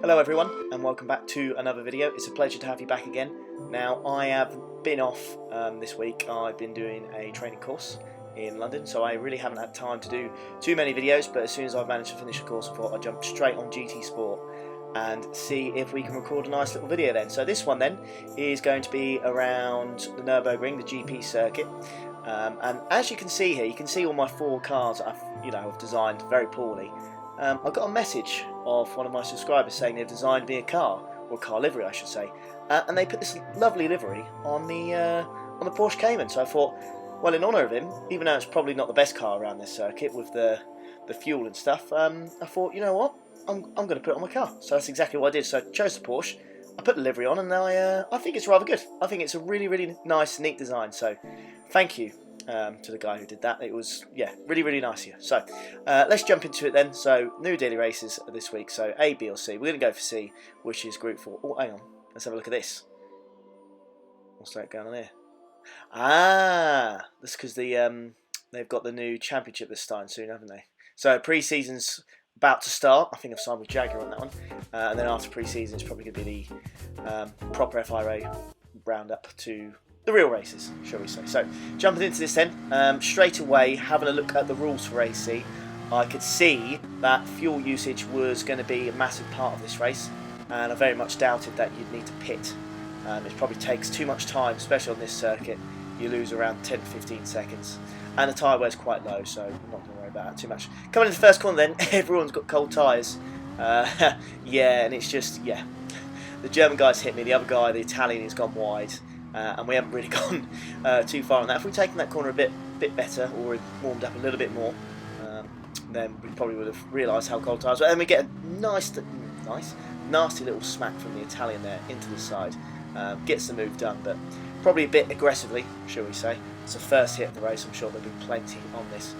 Hello everyone and welcome back to another video. It's a pleasure to have you back again. Now I have been off this week. I've been doing a training course in London, so I really haven't had time to do too many videos, but as soon as I've managed to finish the course I thought I'd jump straight on GT Sport and see if we can record a nice little video then. So this one then is going to be around the rburgring, the GP circuit. And as you can see here, you can see all my four cars that I've designed very poorly. I got a message of one of my subscribers saying they've designed me a car, or a car livery I should say, and they put this lovely livery on the Porsche Cayman. So I thought, well, in honour of him, even though it's probably not the best car around this circuit with the fuel and stuff, I thought, you know what, I'm going to put it on my car. So that's exactly what I did. So I chose the Porsche, I put the livery on, and I think it's rather good. I think it's a really nice, neat design. So thank you to the guy who did that. It was, yeah, really nice here. So let's jump into it then. So new daily races this week. So A, B or C. We're going to go for C, which is Group 4. Oh, hang on. Let's have a look at this. What's that going on here? Ah, that's because they've got the new championship that's starting soon, haven't they? So pre-season's about to start. I think I've signed with Jaguar on that one. And then after pre-season, it's probably going to be the proper FIA roundup to the real races, shall we say. So jumping into this then, straight away having a look at the rules for race C, I could see that fuel usage was going to be a massive part of this race, and I very much doubted that you'd need to pit. It probably takes too much time, especially on this circuit. You lose around 10-15 seconds, and the tyre wear's quite low, so I'm not going to worry about it too much. Coming into the first corner then, everyone's got cold tyres. Yeah, and it's just, yeah, the German guy's hit me, the other guy, the Italian, has gone wide. And we haven't really gone too far on that. If we'd taken that corner a bit better, or warmed up a little bit more, then we probably would have realised how cold tyres were. And we get a nice, nasty little smack from the Italian there into the side. Gets the move done, but probably a bit aggressively, shall we say. It's the first hit of the race. I'm sure there'll be plenty on this.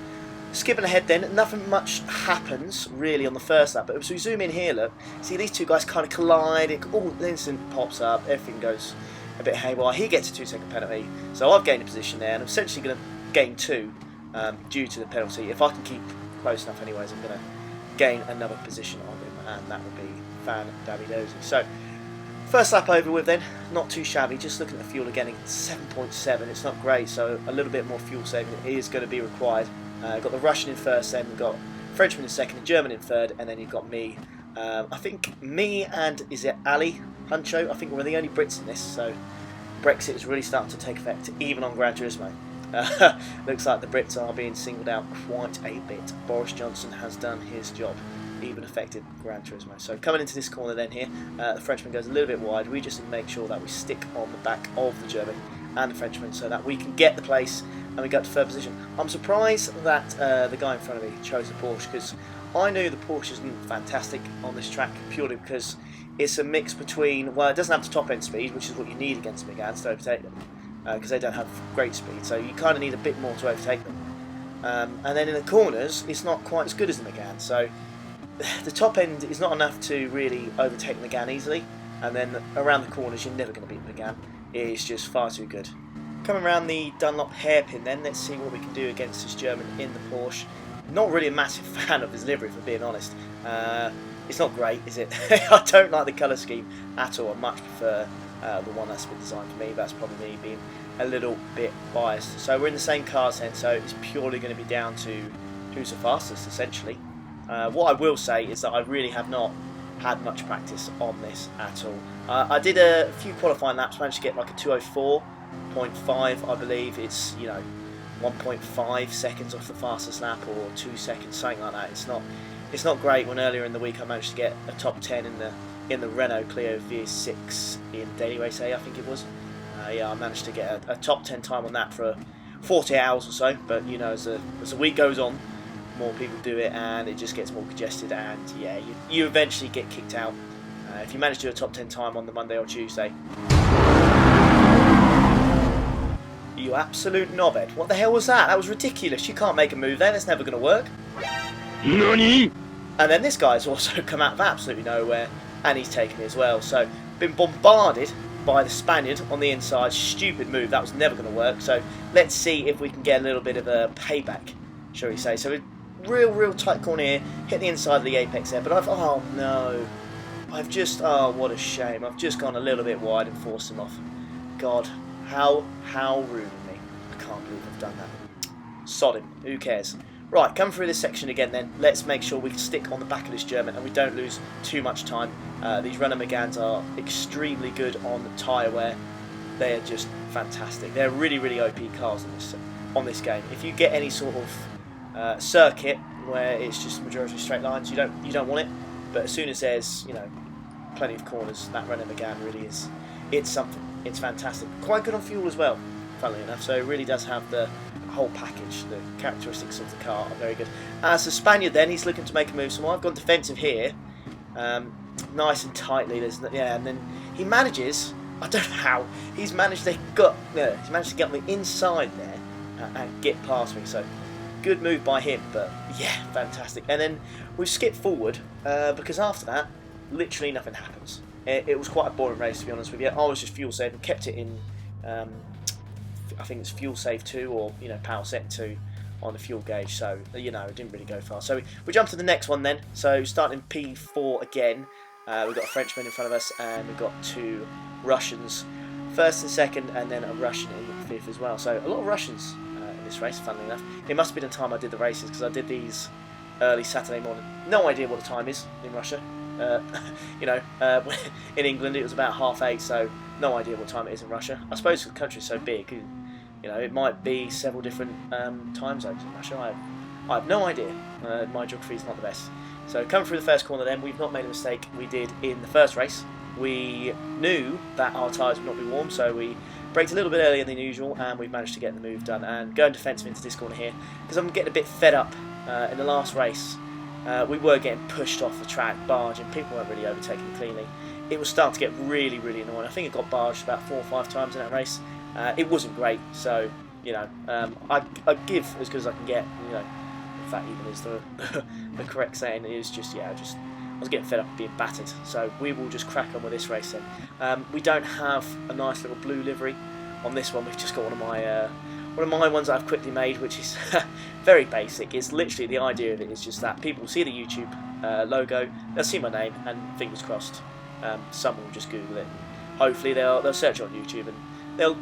Skipping ahead then, nothing much happens really on the first lap, but as we zoom in here, look, see these two guys kind of collide, the instant pops up, everything goes a bit haywire. He gets a 2-second penalty, so I've gained a position there, and I'm essentially going to gain 2 due to the penalty. If I can keep close enough anyways, I'm going to gain another position on him, and that would be fan-dabby-dozy. So, first lap over with then, not too shabby, just looking at the fuel again, it's 7.7, it's not great, so a little bit more fuel saving is going to be required. Got the Russian in first then, we've got Frenchman in second, the German in third, and then you've got me. I think me and, is it Ali Huncho? I think we're the only Brits in this, so Brexit is really starting to take effect, even on Gran Turismo. Looks like the Brits are being singled out quite a bit. Boris Johnson has done his job, even affected Gran Turismo. So coming into this corner then here, the Frenchman goes a little bit wide. We just make sure that we stick on the back of the German and the Frenchman so that we can get the place and we get to third position. I'm surprised that the guy in front of me chose the Porsche, because I knew the Porsche isn't fantastic on this track purely because it's a mix between, well, it doesn't have the top end speed, which is what you need against Megans to overtake them, because they don't have great speed, so you kind of need a bit more to overtake them. And then in the corners, it's not quite as good as the Megane, so the top end is not enough to really overtake Megane easily, and then around the corners, you're never going to beat Megane. It's just far too good. Coming around the Dunlop hairpin then, let's see what we can do against this German in the Porsche. Not really a massive fan of his livery, for being honest. It's not great, is it? I don't like the colour scheme at all. I much prefer the one that's been designed for me. That's probably me being a little bit biased. So we're in the same cars then, so it's purely going to be down to who's the fastest, essentially. What I will say is that I really have not had much practice on this at all. I did a few qualifying laps, managed to get like a 2:04.5, I believe. It's, 1.5 seconds off the fastest lap, or 2 seconds, something like that. It's not great. When earlier in the week I managed to get a top 10 in the Renault Clio V6 in Daily Race A, I think it was. Yeah, I managed to get a top 10 time on that for 40 hours or so. But as the week goes on, more people do it, and it just gets more congested. And yeah, you eventually get kicked out if you manage to do a top 10 time on the Monday or Tuesday. You absolute knobhead. What the hell was that? That was ridiculous. You can't make a move there. That's never going to work. NANI? And then this guy's also come out of absolutely nowhere, and he's taken it as well. So, been bombarded by the Spaniard on the inside. Stupid move. That was never going to work. So, let's see if we can get a little bit of a payback, shall we say. So, real tight corner here. Hit the inside of the apex there. But oh no. I've just, oh, what a shame. I've just gone a little bit wide and forced him off. God, how rude of me. I can't believe I've done that. Sod him, who cares? Right, come through this section again then. Let's make sure we can stick on the back of this German and we don't lose too much time. These Renault Megans are extremely good on the tyre wear. They are just fantastic. They're really, really OP cars on this game. If you get any sort of circuit where it's just majority straight lines, you don't want it. But as soon as there's, you know, plenty of corners, that Renault Megane really is, it's something. It's fantastic. Quite good on fuel as well, funnily enough. So it really does have the whole package. The characteristics of the car are very good. As the Spaniard then, he's looking to make a move. So I've gone defensive here, nice and tightly. And then he manages. I don't know how he's managed to get on the inside there and get past me. So good move by him. But yeah, fantastic. And then we skip forward because after that, literally nothing happens. It was quite a boring race, to be honest with you. I was just fuel saving, kept it in. I think it's fuel save 2 or power set 2 on the fuel gauge, so it didn't really go far. So we jump to the next one then. So starting P4 again, we've got a Frenchman in front of us and we've got 2 Russians, first and second, and then a Russian in fifth as well. So a lot of Russians in this race, funnily enough. It must have been the time I did the races because I did these early Saturday morning. No idea what the time is in Russia. In England it was about 8:30, so no idea what time it is in Russia. I suppose the country's so big, it might be several different time zones in Russia. I have no idea. My geography is not the best. So coming through the first corner then, we've not made a mistake we did in the first race. We knew that our tyres would not be warm, so we braked a little bit earlier than usual, and we've managed to get the move done and going defensive into this corner here, because I'm getting a bit fed up. In the last race, we were getting pushed off the track, barging, people weren't really overtaking cleanly. It was starting to get really, really annoying. I think it got barged about 4 or 5 times in that race. It wasn't great, so I give as good as I can get. If that even is the correct saying. It is just I was getting fed up of being battered. So we will just crack on with this race then. We don't have a nice little blue livery on this one. We've just got one of my ones that I've quickly made, which is very basic. It's literally, the idea of it is just that people see the YouTube logo, they'll see my name, and fingers crossed, someone will just Google it. Hopefully they'll search on YouTube and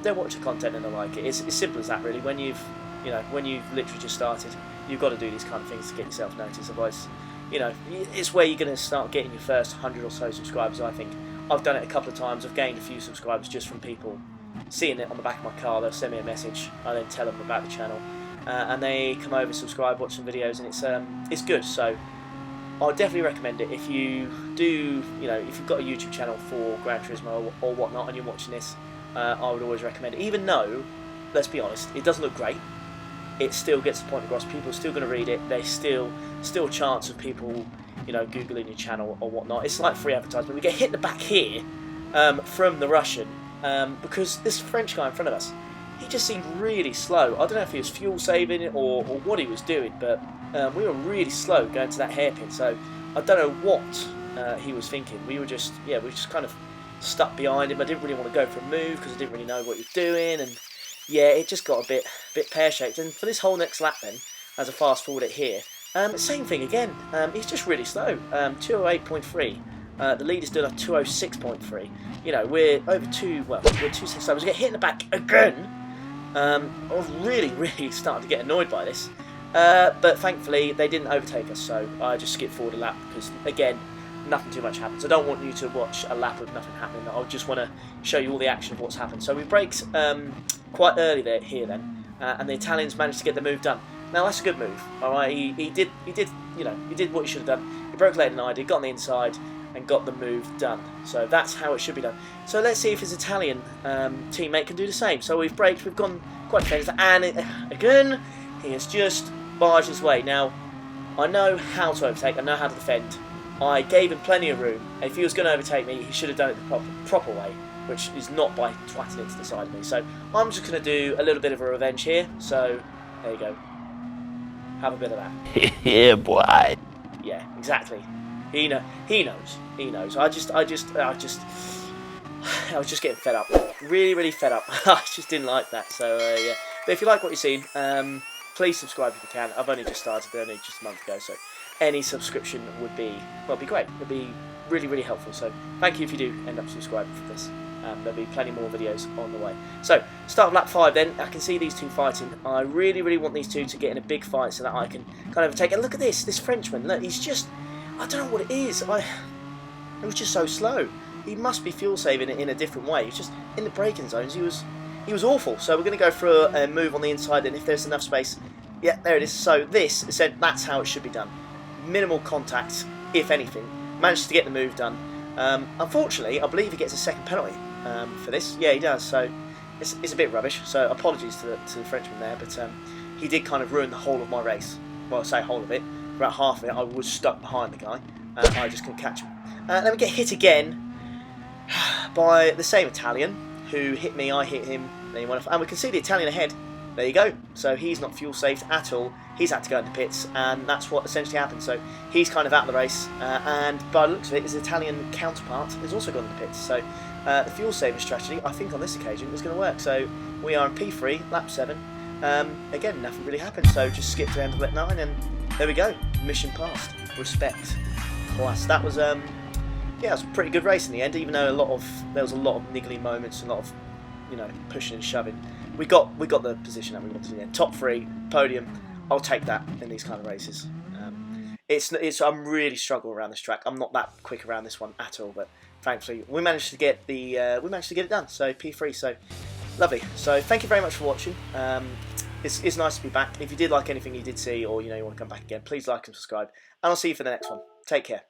they'll watch the content and they'll like it. It's as simple as that, really. When you've literally just started, you've got to do these kind of things to get yourself noticed. Otherwise, it's where you're going to start getting your first 100 or so subscribers. I think I've done it a couple of times. I've gained a few subscribers just from people seeing it on the back of my car. They'll send me a message, I then tell them about the channel, and they come over, subscribe, watch some videos, and it's good. So I'll definitely recommend it if you do, if you've got a YouTube channel for Gran Turismo or whatnot and you're watching this. I would always recommend it, even though, let's be honest, it doesn't look great. It still gets the point across. People are still going to read it. There's still a chance of people Googling your channel or whatnot. It's like free advertisement. We get hit in the back here from the Russian. Because this French guy in front of us, he just seemed really slow. I don't know if he was fuel saving or what he was doing, but we were really slow going to that hairpin. So I don't know what he was thinking. We were just kind of stuck behind him. I didn't really want to go for a move because I didn't really know what he was doing, and it just got a bit pear-shaped. And for this whole next lap then, as I fast forward it here, same thing again. He's just really slow. 208.3. The lead is doing a 206.3. We're over 2.6. I was getting hit in the back again. I was really starting to get annoyed by this. But thankfully, they didn't overtake us, so I just skipped forward a lap because, again, nothing too much happens. I don't want you to watch a lap of nothing happening. I just want to show you all the action of what's happened. So we braked quite early here then, and the Italians managed to get the move done. Now that's a good move. All right, he did what he should have done. He broke later than I did, got on the inside, and got the move done. So that's how it should be done. So let's see if his Italian teammate can do the same. So we've braked, we've gone quite defensive, and again, he has just barged his way. Now, I know how to overtake, I know how to defend. I gave him plenty of room. If he was going to overtake me, he should have done it the proper way, which is not by twatting into the side of me. So I'm just going to do a little bit of a revenge here. So there you go. Have a bit of that. Yeah, boy. Yeah, exactly. He knows. I was just getting fed up. Really fed up. I just didn't like that. So yeah. But if you like what you've seen, please subscribe if you can. I've only just started, only just a month ago, so any subscription would be great. It'd be really, really helpful. So thank you if you do end up subscribing for this. There'll be plenty more videos on the way. So, start of lap 5 then. I can see these two fighting. I really, really want these two to get in a big fight so that I can kind of take a look at this Frenchman. Look, he's just, I don't know what it is. It was just so slow. He must be fuel saving it in a different way. He's just in the braking zones. He was awful. So we're going to go for a move on the inside, and if there's enough space, yeah, there it is. So this said that's how it should be done. Minimal contact, if anything. Managed to get the move done. Unfortunately, I believe he gets a second penalty for this. Yeah, he does. So it's a bit rubbish. So apologies to the Frenchman there, but he did kind of ruin the whole of my race. Well, I say whole of it. For about half of it, I was stuck behind the guy. I just couldn't catch him. Then we get hit again by the same Italian who hit me. I hit him. Then he went off, and we can see the Italian ahead. There you go. So he's not fuel saved at all. He's had to go into pits, and that's what essentially happened. So he's kind of out of the race, and by the looks of it, his Italian counterpart has also gone into pits. So the fuel saving strategy, I think on this occasion, is going to work. So we are in P3, lap 7. Again, nothing really happened, so just skip to the end of lap 9, and there we go. Mission passed. Respect. Class. That was yeah, it was a pretty good race in the end, even though there was a lot of niggly moments, a lot of pushing and shoving. We got the position that we wanted in the end. Top 3, podium. I'll take that in these kind of races. I'm really struggling around this track. I'm not that quick around this one at all, but thankfully we managed to get it done. So P3, so lovely. So thank you very much for watching. It's nice to be back. If you did like anything you did see, or you want to come back again, please like and subscribe, and I'll see you for the next one. Take care.